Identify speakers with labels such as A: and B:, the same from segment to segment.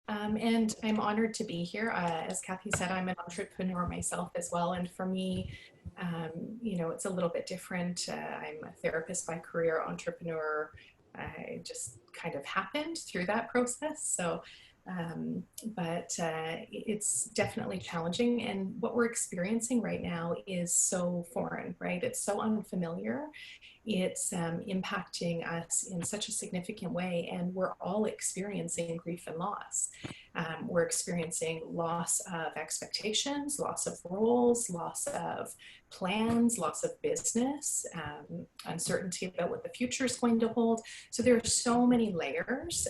A: And I'm honored to be here. As Kathy said, I'm an entrepreneur myself as well. And for me, it's a little bit different. I'm a therapist by career, entrepreneur. I just kind of happened through that process. But it's definitely challenging. And what we're experiencing right now is so foreign, right? It's so unfamiliar. It's impacting us in such a significant way, and we're all experiencing grief and loss. We're experiencing loss of expectations, loss of roles, loss of plans, loss of business, uncertainty about what the future is going to hold. So there are so many layers.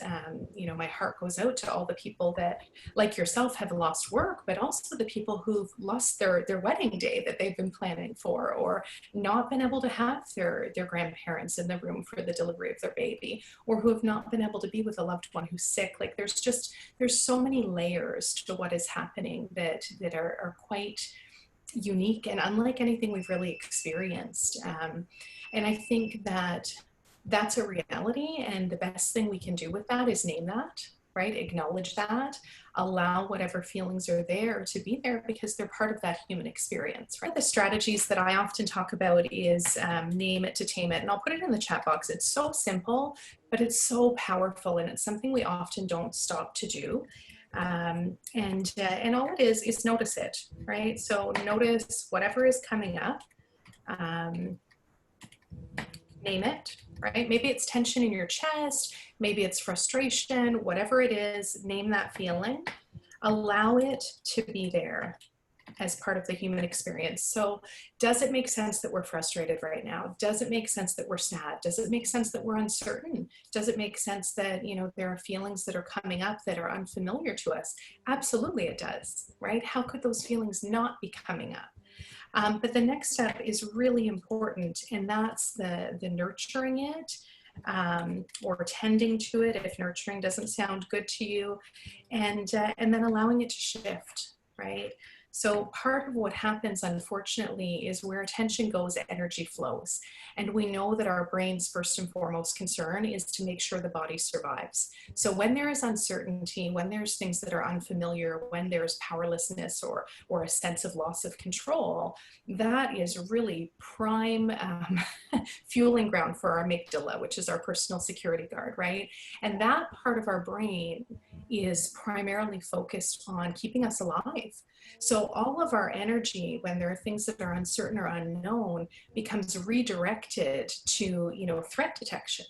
A: My heart goes out to all the people that, like yourself, have lost work, but also the people who've lost their wedding day that they've been planning for, or not been able to have their grandparents in the room for the delivery of their baby, or who have not been able to be with a loved one who's sick. Like there's so many layers to what is happening that are quite unique and unlike anything we've really experienced. And I think that that's a reality, and the best thing we can do with that is name that, right? Acknowledge that, allow whatever feelings are there to be there, because they're part of that human experience, right? The strategies that I often talk about is name it to tame it. And I'll put it in the chat box. It's so simple, but it's so powerful. And it's something we often don't stop to do. And all it is notice it, right? So notice whatever is coming up, name it, right? Maybe it's tension in your chest, maybe it's frustration, whatever it is, name that feeling, allow it to be there as part of the human experience. So does it make sense that we're frustrated right now? Does it make sense that we're sad? Does it make sense that we're uncertain? Does it make sense that, there are feelings that are coming up that are unfamiliar to us? Absolutely it does, right? How could those feelings not be coming up? But the next step is really important, and that's the nurturing it, or tending to it if nurturing doesn't sound good to you, and then allowing it to shift, right? So part of what happens, unfortunately, is where attention goes, energy flows. And we know that our brain's first and foremost concern is to make sure the body survives. So when there is uncertainty, when there's things that are unfamiliar, when there's powerlessness or a sense of loss of control, that is really prime fueling ground for our amygdala, which is our personal security guard, right? And that part of our brain is primarily focused on keeping us alive. So all of our energy, when there are things that are uncertain or unknown, becomes redirected to, threat detection.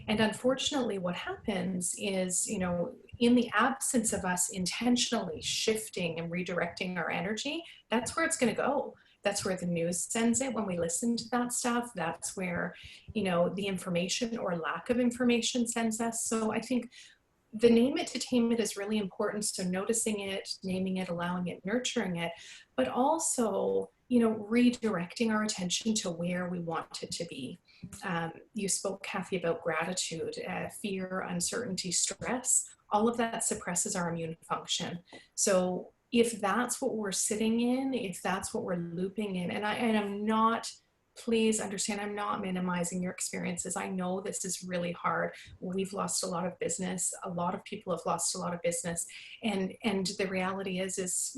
A: And unfortunately, what happens is, in the absence of us intentionally shifting and redirecting our energy, that's where it's going to go. That's where the news sends it when we listen to that stuff. That's where, the information or lack of information sends us. So I think the name it to tame it is really important. So noticing it, naming it, allowing it, nurturing it, but also, redirecting our attention to where we want it to be. You spoke, Kathy, about gratitude, fear, uncertainty, stress. All of that suppresses our immune function. So if that's what we're sitting in, if that's what we're looping in, and I'm not, please understand, I'm not minimizing your experiences. I know this is really hard. We've lost a lot of business. A lot of people have lost a lot of business. And the reality is,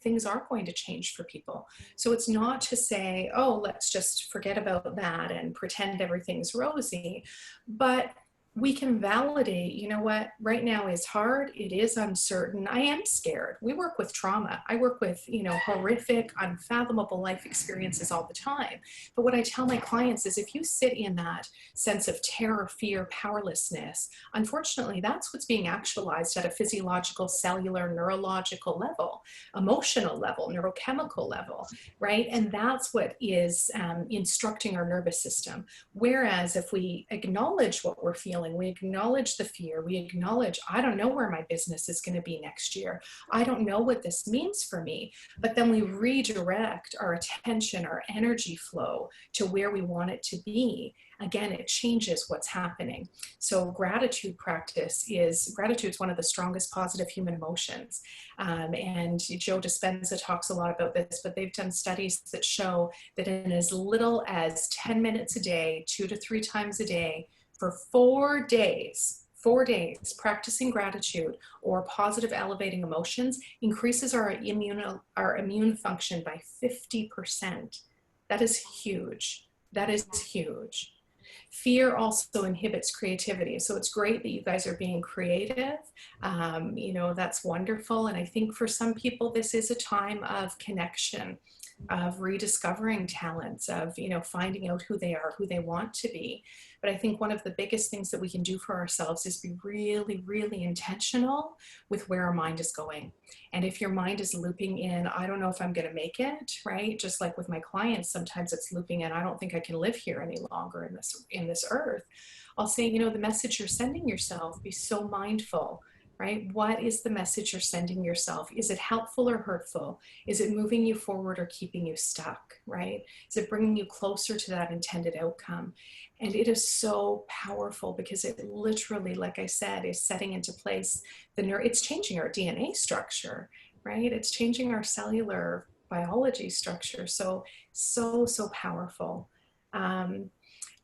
A: things are going to change for people. So it's not to say, oh, let's just forget about that and pretend everything's rosy. But we can validate, what right now is hard. It is uncertain. I am scared. We work with trauma. I work with, horrific, unfathomable life experiences all the time. But what I tell my clients is, if you sit in that sense of terror, fear, powerlessness, unfortunately, that's what's being actualized at a physiological, cellular, neurological level, emotional level, neurochemical level, right? And that's what is instructing our nervous system. Whereas if we acknowledge what we're feeling, we acknowledge the fear, we acknowledge, I don't know where my business is going to be next year. I don't know what this means for me. But then we redirect our attention, our energy flow to where we want it to be. Again, it changes what's happening. So gratitude is one of the strongest positive human emotions. And Joe Dispenza talks a lot about this, but they've done studies that show that in as little as 10 minutes a day, 2 to 3 times a day, for 4 days, 4 days practicing gratitude or positive elevating emotions increases our immune function by 50%. That is huge. That is huge. Fear also inhibits creativity. So it's great that you guys are being creative. You know, that's wonderful. And I think for some people, this is a time of connection, of rediscovering talents, of, you know, finding out who they are, who they want to be. But I think one of the biggest things that we can do for ourselves is be really, really intentional with where our mind is going. And if your mind is looping in, I don't know if I'm going to make it, right? Just like with my clients, sometimes it's looping in, I don't think I can live here any longer in this earth. I'll say, you know, the message you're sending yourself, be so mindful, right? What is the message you're sending yourself? Is it helpful or hurtful? Is it moving you forward or keeping you stuck, right? Is it bringing you closer to that intended outcome? And it is so powerful because it literally, like I said, is setting into place it's changing our DNA structure, right? It's changing our cellular biology structure. So powerful.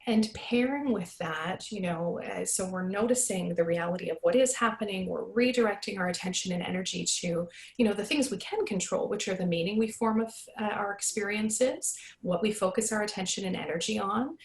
A: And pairing with that, you know, so we're noticing the reality of what is happening. We're redirecting our attention and energy to, you know, the things we can control, which are the meaning we form of our experiences, what we focus our attention and energy on.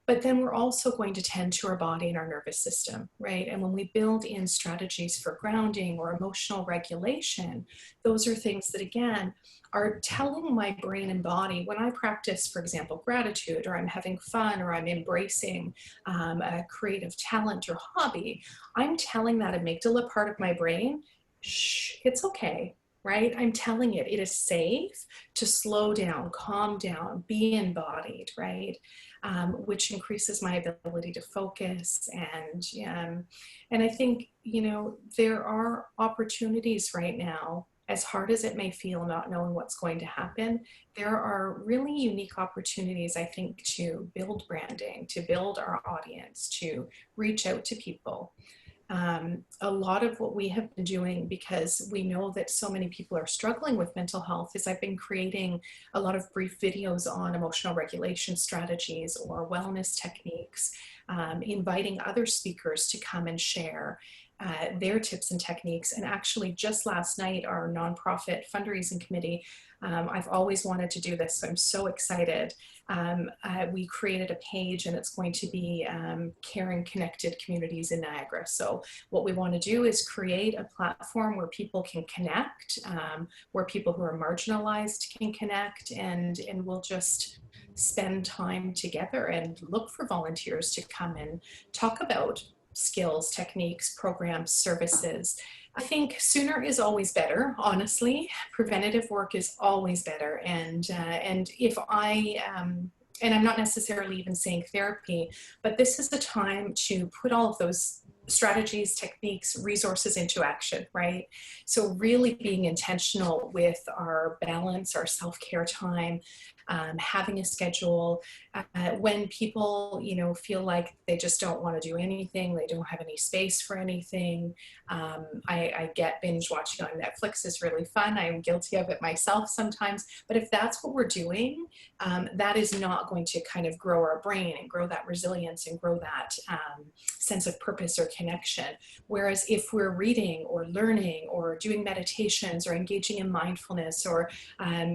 A: But then we're also going to tend to our body and our nervous system, right? And when we build in strategies for grounding or emotional regulation, those are things that, again, are telling my brain and body when I practice, for example, gratitude, or I'm having fun, or I'm embracing a creative talent or hobby, I'm telling that amygdala part of my brain, shh, it's okay, right? I'm telling it is safe to slow down, calm down, be embodied, right? Which increases my ability to focus. And I think, you know, there are opportunities right now, as hard as it may feel not knowing what's going to happen, there are really unique opportunities, I think, to build branding, to build our audience, to reach out to people. A lot of what we have been doing, because we know that so many people are struggling with mental health, is I've been creating a lot of brief videos on emotional regulation strategies or wellness techniques, inviting other speakers to come and share their tips and techniques. And actually just last night, our nonprofit fundraising committee, I've always wanted to do this, so I'm so excited. We created a page, and it's going to be Caring Connected Communities in Niagara. So what we want to do is create a platform where people can connect, where people who are marginalized can connect, and we'll just spend time together and look for volunteers to come and talk about skills, techniques, programs, services. I think sooner is always better, honestly. Preventative work is always better. And if and I'm not necessarily even saying therapy, but this is the time to put all of those strategies, techniques, resources into action, right? So really being intentional with our balance, our self-care time, having a schedule. When people, you know, feel like they just don't want to do anything, they don't have any space for anything. I get binge watching on Netflix is really fun. I'm guilty of it myself sometimes. But if that's what we're doing, that is not going to kind of grow our brain and grow that resilience and grow that sense of purpose or connection. Whereas if we're reading or learning or doing meditations or engaging in mindfulness or,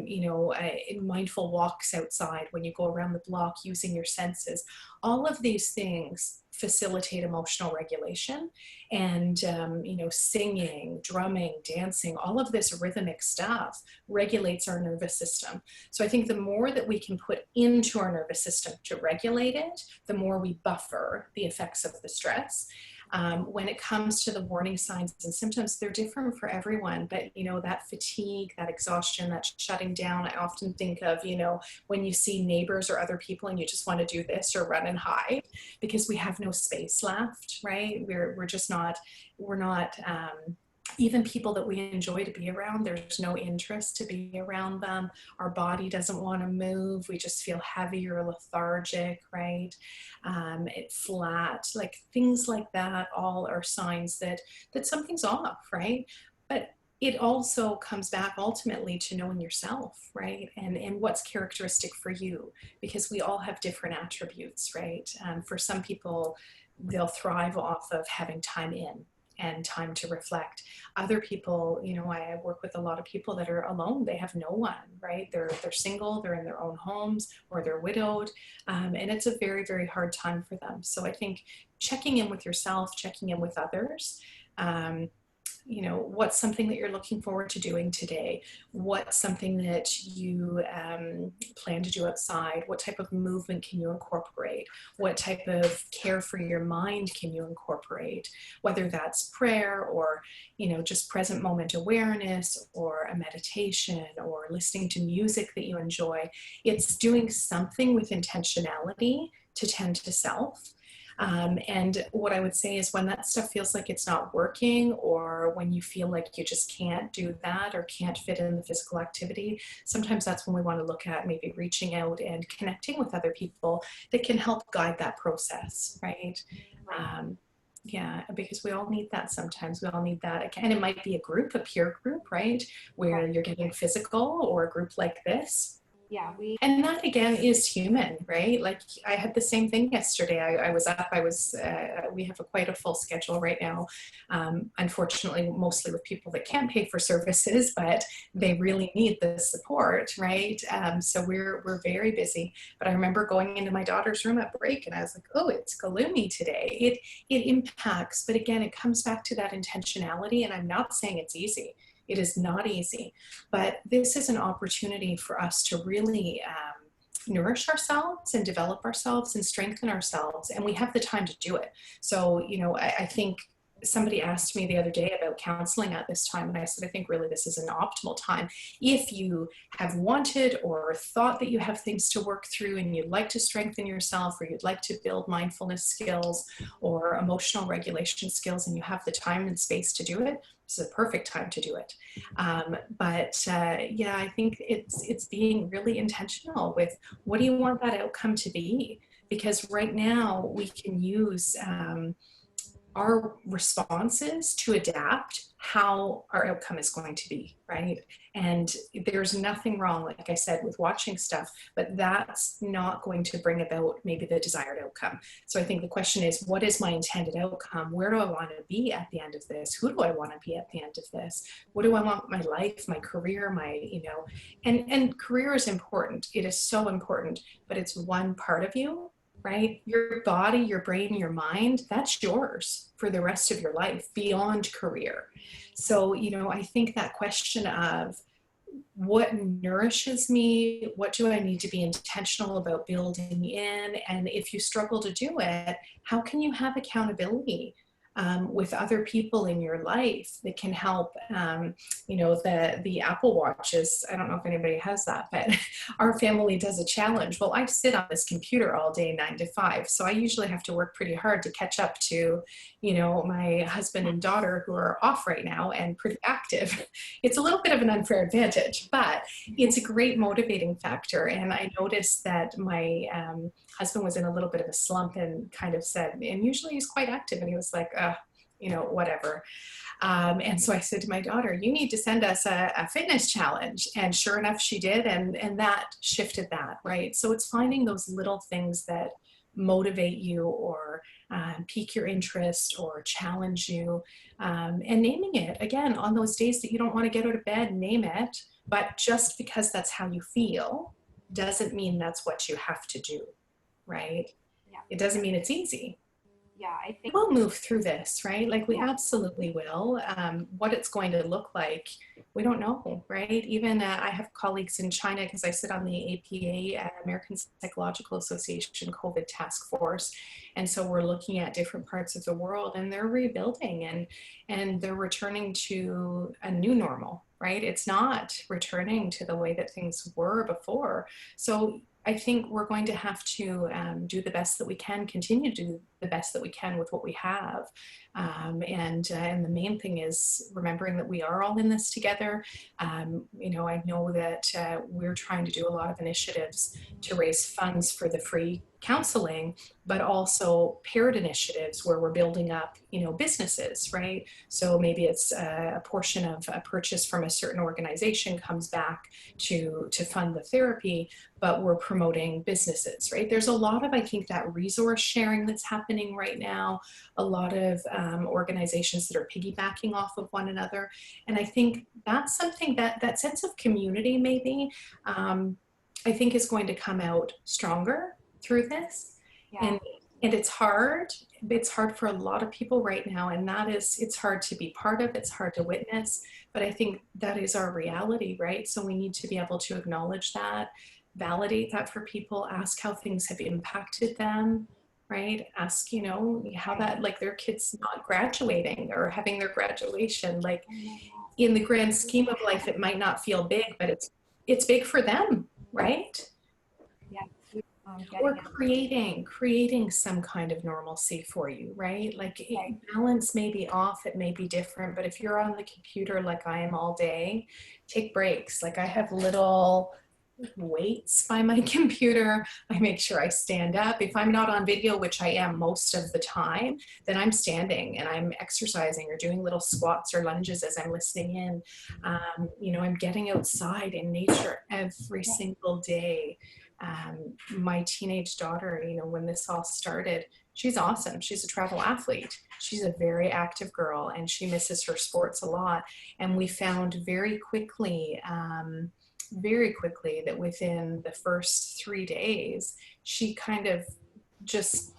A: you know, in mindful walks outside when you go around the block using your senses, all of these things facilitate emotional regulation. And you know, singing, drumming, dancing, all of this rhythmic stuff regulates our nervous system. So I think the more that we can put into our nervous system to regulate it, the more we buffer the effects of the stress. When it comes to the warning signs and symptoms, they're different for everyone, but, you know, that fatigue, that exhaustion, that shutting down, I often think of, you know, when you see neighbors or other people and you just want to do this or run and hide because we have no space left, right? We're just not, we're not, even people that we enjoy to be around, there's no interest to be around them. Our body doesn't want to move. We just feel heavy or lethargic, right? It's flat, like things like that all are signs that something's off, right? But it also comes back ultimately to knowing yourself, right? And what's characteristic for you, because we all have different attributes, right? For some people, they'll thrive off of having time in and time to reflect. Other people, you know, I work with a lot of people that are alone. They have no one, right? They're single, they're in their own homes, or they're widowed, and it's a very, very hard time for them. So I think checking in with yourself, checking in with others, um, you know, what's something that you're looking forward to doing today? What's something that you plan to do outside? What type of movement can you incorporate? What type of care for your mind can you incorporate? Whether that's prayer or, you know, just present moment awareness or a meditation or listening to music that you enjoy. It's doing something with intentionality to tend to self. And what I would say is when that stuff feels like it's not working, or when you feel like you just can't do that or can't fit in the physical activity, sometimes that's when we want to look at maybe reaching out and connecting with other people that can help guide that process, right? Yeah, because we all need that sometimes. We all need that. And it might be a group, a peer group, right? Where you're getting physical, or a group like this.
B: Yeah,
A: And that again is human, right? Like I had the same thing yesterday. I was up, we have quite a full schedule right now. Unfortunately, mostly with people that can't pay for services, but they really need the support, right? So we're very busy. But I remember going into my daughter's room at break and I was like, oh, it's gloomy today. It impacts, but again, it comes back to that intentionality. And I'm not saying it's easy. It is not easy, but this is an opportunity for us to really nourish ourselves and develop ourselves and strengthen ourselves. And we have the time to do it. So, you know, I think somebody asked me the other day about counseling at this time, and I said, I think really this is an optimal time. If you have wanted or thought that you have things to work through and you'd like to strengthen yourself, or you'd like to build mindfulness skills or emotional regulation skills, and you have the time and space to do it, this is a perfect time to do it. Yeah, I think it's being really intentional with what do you want that outcome to be? Because right now we can use our responses to adapt how our outcome is going to be, right? And there's nothing wrong, like I said, with watching stuff, but that's not going to bring about maybe the desired outcome. So I think the question is, what is my intended outcome? Where do I want to be at the end of this? Who do I want to be at the end of this? What do I want my life, my career, my, you know, and career is important. It is so important, but it's one part of you, right? Your body, your brain, your mind, that's yours for the rest of your life beyond career. So, you know, I think that question of what nourishes me, what do I need to be intentional about building in? And if you struggle to do it, how can you have accountability? With other people in your life that can help. You know, the Apple Watches, I don't know if anybody has that, but our family does a challenge. Well, I sit on this computer all day 9 to 5, so I usually have to work pretty hard to catch up to, you know, my husband and daughter who are off right now and pretty active. It's a little bit of an unfair advantage, but it's a great motivating factor. And I noticed that my husband was in a little bit of a slump and kind of said, and usually he's quite active, and he was like, you know, whatever. And so I said to my daughter, you need to send us a fitness challenge. And sure enough, she did. And that shifted that, right? So it's finding those little things that motivate you or pique your interest or challenge you, and naming it. Again, on those days that you don't want to get out of bed, name it. But just because that's how you feel doesn't mean that's what you have to do, right?
B: Yeah.
A: It doesn't mean it's easy.
B: Yeah, I think
A: We'll move through this, right? Like we absolutely will. What it's going to look like, we don't know, right? Even I have colleagues in China because I sit on the APA, American Psychological Association COVID task force. And so we're looking at different parts of the world, and they're rebuilding and they're returning to a new normal, right? It's not returning to the way that things were before. So I think we're going to have to do the best that we can, continue to do the best that we can with what we have. And the main thing is remembering that we are all in this together. You know, I know that we're trying to do a lot of initiatives to raise funds for the free counseling, but also paired initiatives where we're building up, businesses, right? So maybe it's a portion of a purchase from a certain organization comes back to fund the therapy, but we're promoting businesses, right? There's a lot of, I think, that resource sharing that's happening right now, a lot of organizations that are piggybacking off of one another. And I think that's something that sense of community maybe, I think is going to come out stronger through this.
B: Yeah.
A: And it's hard for a lot of people right now, and it's hard to be part of, it's hard to witness, but I think that is our reality, right? So we need to be able to acknowledge that, validate that for people, ask how things have impacted them, right? Ask, how that, like, their kids not graduating or having their graduation, like, in the grand scheme of life, it might not feel big, but it's big for them, right?
B: Yeah.
A: Or creating some kind of normalcy for you, right? Like, balance may be off, it may be different, but if you're on the computer like I am all day, take breaks. Like, I have little weights by my computer. I make sure I stand up. If I'm not on video, which I am most of the time, then I'm standing and I'm exercising or doing little squats or lunges as I'm listening in. I'm getting outside in nature every single day. My teenage daughter, when this all started, she's awesome. She's a travel athlete. She's a very active girl and she misses her sports a lot. And we found very quickly that within the first 3 days, she kind of just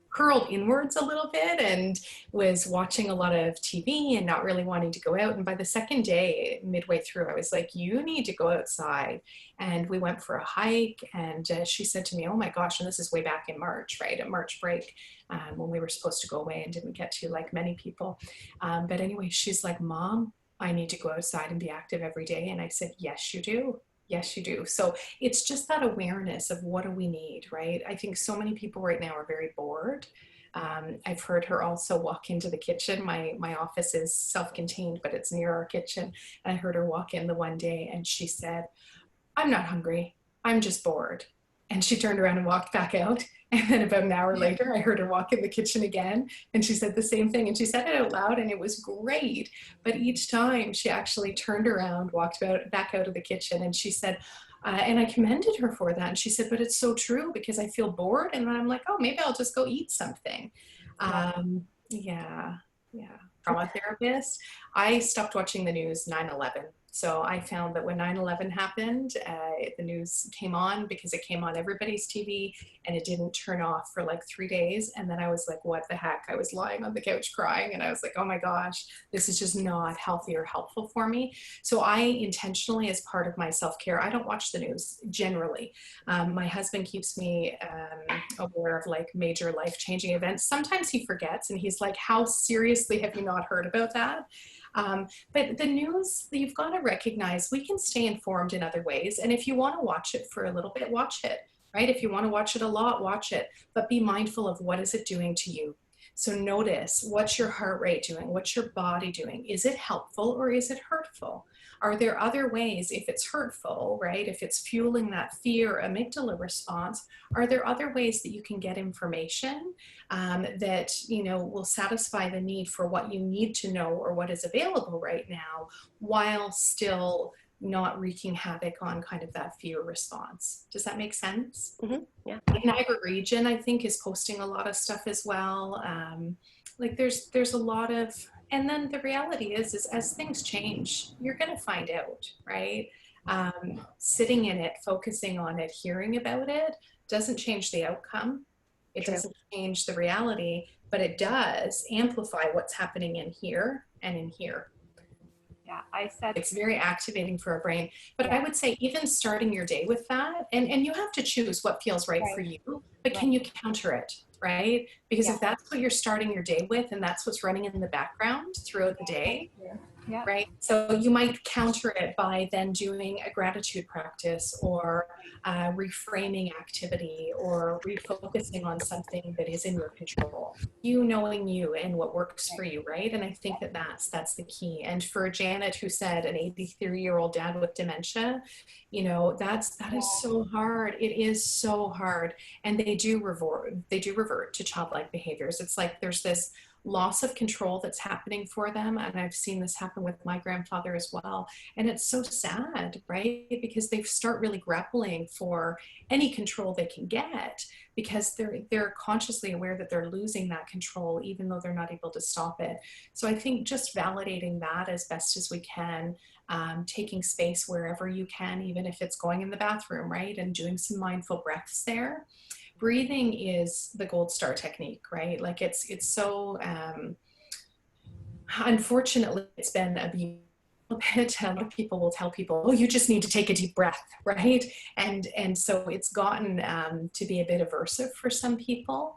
A: curled inwards a little bit and was watching a lot of TV and not really wanting to go out. And by the second day, midway through, I was like, you need to go outside. And we went for a hike. And she said to me, oh my gosh, and this is way back in March, right? At March break, when we were supposed to go away and didn't get to, like many people. But anyway, she's like, Mom, I need to go outside and be active every day. And I said, yes, you do. Yes, you do. So it's just that awareness of what do we need, right? I think so many people right now are very bored. I've heard her also walk into the kitchen. My office is self-contained, but it's near our kitchen. And I heard her walk in the one day and she said, I'm not hungry. I'm just bored. And she turned around and walked back out. And then about an hour later, I heard her walk in the kitchen again. And she said the same thing. And she said it out loud and it was great. But each time she actually turned around, walked back out of the kitchen. And she said, and I commended her for that. And she said, but it's so true because I feel bored. And then I'm like, oh, maybe I'll just go eat something. Yeah. Trauma therapist. I stopped watching the news 9/11. So I found that when 9/11 happened, the news came on because it came on everybody's TV and it didn't turn off for like 3 days. And then I was like, what the heck? I was lying on the couch crying and I was like, oh my gosh, this is just not healthy or helpful for me. So I intentionally, as part of my self-care, I don't watch the news generally. My husband keeps me aware of like major life-changing events. Sometimes he forgets and he's like, how seriously have you not heard about that? But the news, you've got to recognize we can stay informed in other ways. And if you want to watch it for a little bit, watch it, right? If you want to watch it a lot, watch it, but be mindful of what is it doing to you. So notice, what's your heart rate doing? What's your body doing? Is it helpful or is it hurtful? Are there other ways, if it's hurtful, right? If it's fueling that fear amygdala response, are there other ways that you can get information that, will satisfy the need for what you need to know or what is available right now, while still not wreaking havoc on kind of that fear response? Does that make sense?
C: Mm-hmm. Yeah.
A: Niagara region, I think, is posting a lot of stuff as well. Like there's a lot of, and then the reality is as things change, you're going to find out, right? Sitting in it, focusing on it, hearing about it doesn't change the outcome. It doesn't change the reality, but it does amplify what's happening in here and in here.
B: Yeah, I said
A: it's very activating for our brain. But I would say even starting your day with that, and you have to choose what feels right for you, but can you counter it, right? Because if that's what you're starting your day with and that's what's running in the background throughout the day,
B: Yeah.
A: right? So you might counter it by then doing a gratitude practice or a reframing activity or refocusing on something that is in your control. You knowing you and what works for you, right? And I think that that's the key. And for Janet, who said an 83-year-old dad with dementia, you know, that is so hard. It is so hard, and they do revert to childlike behaviors. It's like there's this loss of control that's happening for them. And I've seen this happen with my grandfather as well. And it's so sad, right? Because they start really grappling for any control they can get because they're consciously aware that they're losing that control, even though they're not able to stop it. So I think just validating that as best as we can, taking space wherever you can, even if it's going in the bathroom, right? And doing some mindful breaths there. Breathing is the gold star technique, right? Like it's so unfortunately it's been abused a bit. A lot of people will tell people, oh, you just need to take a deep breath, right? And so it's gotten to be a bit aversive for some people.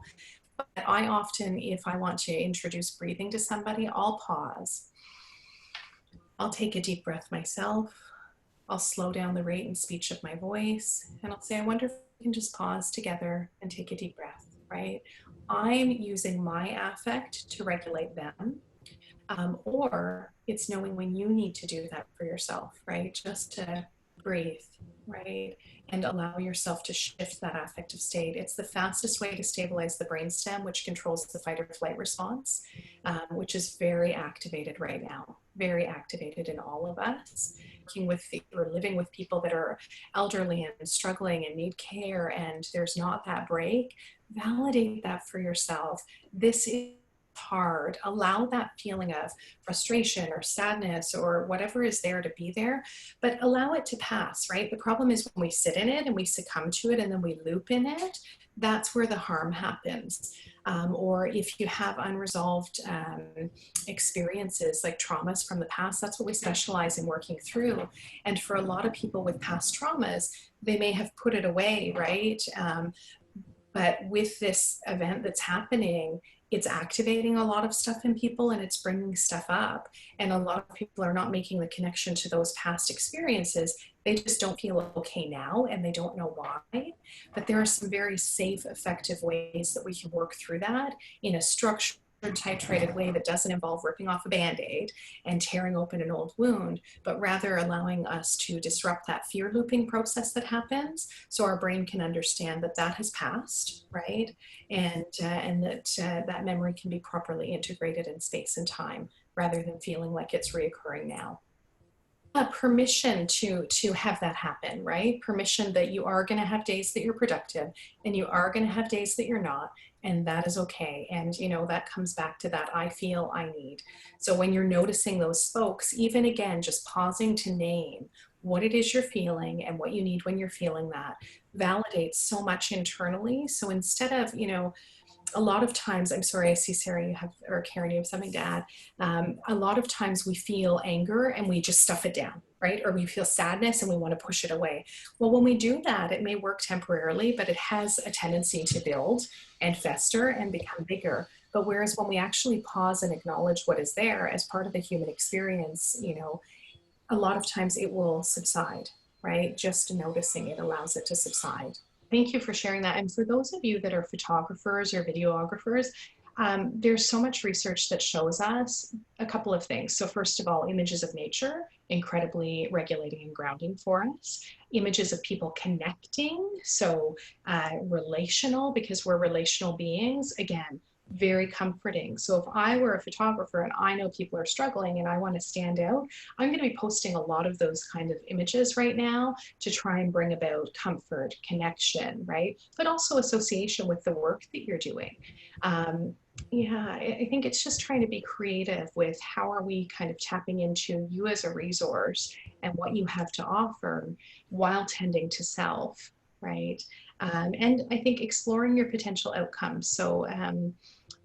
A: But I often, if I want to introduce breathing to somebody, I'll pause. I'll take a deep breath myself. I'll slow down the rate and speech of my voice, and I'll say, I wonder if we can just pause together and take a deep breath, right? I'm using my affect to regulate them. Or it's knowing when you need to do that for yourself, right? Just to breathe, right? And allow yourself to shift that affective state. It's the fastest way to stabilize the brainstem, which controls the fight or flight response, which is very activated right now, very activated in all of us. Working with or living with people that are elderly and struggling and need care, and there's not that break, validate that for yourself. This is hard. Allow that feeling of frustration or sadness or whatever is there to be there, but allow it to pass, right? The problem is when we sit in it and we succumb to it and then we loop in it, that's where the harm happens. Or if you have unresolved experiences like traumas from the past, that's what we specialize in working through. And for a lot of people with past traumas, they may have put it away, right? But with this event that's happening, it's activating a lot of stuff in people and it's bringing stuff up. And a lot of people are not making the connection to those past experiences. They just don't feel okay now and they don't know why. But there are some very safe, effective ways that we can work through that in a structured, titrated way that doesn't involve ripping off a band-aid and tearing open an old wound, but rather allowing us to disrupt that fear looping process that happens so our brain can understand that that has passed, right? And that memory can be properly integrated in space and time rather than feeling like it's reoccurring now. Permission to have that happen, right? Permission that you are going to have days that you're productive and you are going to have days that you're not, and that is okay. And you know, that comes back to that I feel, I need. So when you're noticing those spokes, even again, just pausing to name what it is you're feeling and what you need when you're feeling that validates so much internally. So instead of, you know, a lot of times, I'm sorry, I see Sarah, you have, or Karen, you have something to add. A lot of times we feel anger and we just stuff it down, right? Or we feel sadness and we want to push it away. Well, when we do that, it may work temporarily, but it has a tendency to build and fester and become bigger. But whereas when we actually pause and acknowledge what is there as part of the human experience, you know, a lot of times it will subside, right? Just noticing it allows it to subside. Thank you for sharing that. And for those of you that are photographers or videographers, there's so much research that shows us a couple of things. So first of all, images of nature, incredibly regulating and grounding for us. Images of people connecting, so relational, because we're relational beings, again, very comforting. So if I were a photographer and I know people are struggling and I want to stand out, I'm going to be posting a lot of those kind of images right now to try and bring about comfort, connection, right? But also association with the work that you're doing. Yeah, I think it's just trying to be creative with how are we kind of tapping into you as a resource and what you have to offer while tending to self, right? And I think exploring your potential outcomes. So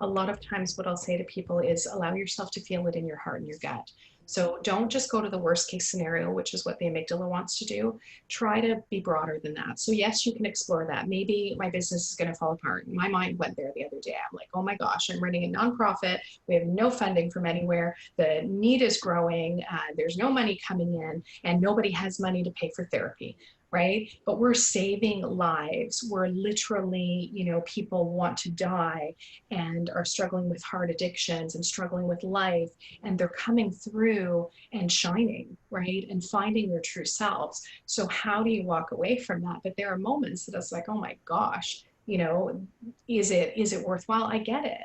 A: a lot of times what I'll say to people is allow yourself to feel it in your heart and your gut. So don't just go to the worst case scenario, which is what the amygdala wants to do. Try to be broader than that. So yes, you can explore that. Maybe my business is going to fall apart. My mind went there the other day. I'm like, oh my gosh, I'm running a nonprofit. We have no funding from anywhere. The need is growing. There's no money coming in, and nobody has money to pay for therapy. Right? But we're saving lives. We're literally, people want to die and are struggling with heart addictions and struggling with life, and they're coming through and shining, right? And finding their true selves. So how do you walk away from that? But there are moments that it's like, oh my gosh, is it worthwhile? I get it.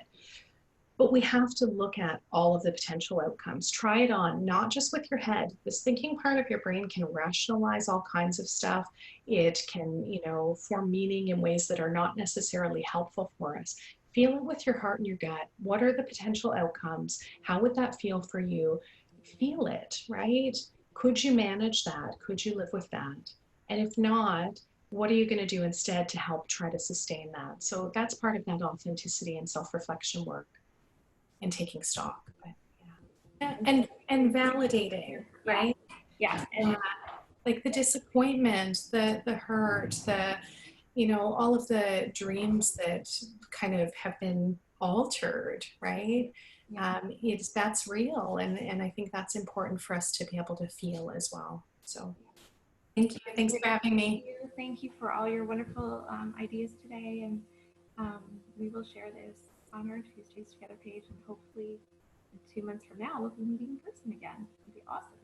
A: But we have to look at all of the potential outcomes. Try it on, not just with your head. This thinking part of your brain can rationalize all kinds of stuff. It can, form meaning in ways that are not necessarily helpful for us. Feel it with your heart and your gut. What are the potential outcomes? How would that feel for you? Feel it, right? Could you manage that? Could you live with that? And if not, what are you going to do instead to help try to sustain that? So that's part of that authenticity and self-reflection work and taking stock. But, yeah. And validating, right?
B: Yeah. And
A: like the disappointment, the hurt, all of the dreams that kind of have been altered, right? That's real, and I think that's important for us to be able to feel as well. So thank you. Thanks for having me.
B: Thank you for all your wonderful ideas today. And we will share this on our Tuesdays Together page. And hopefully, 2 months from now, we'll be meeting in person again. It'd be awesome.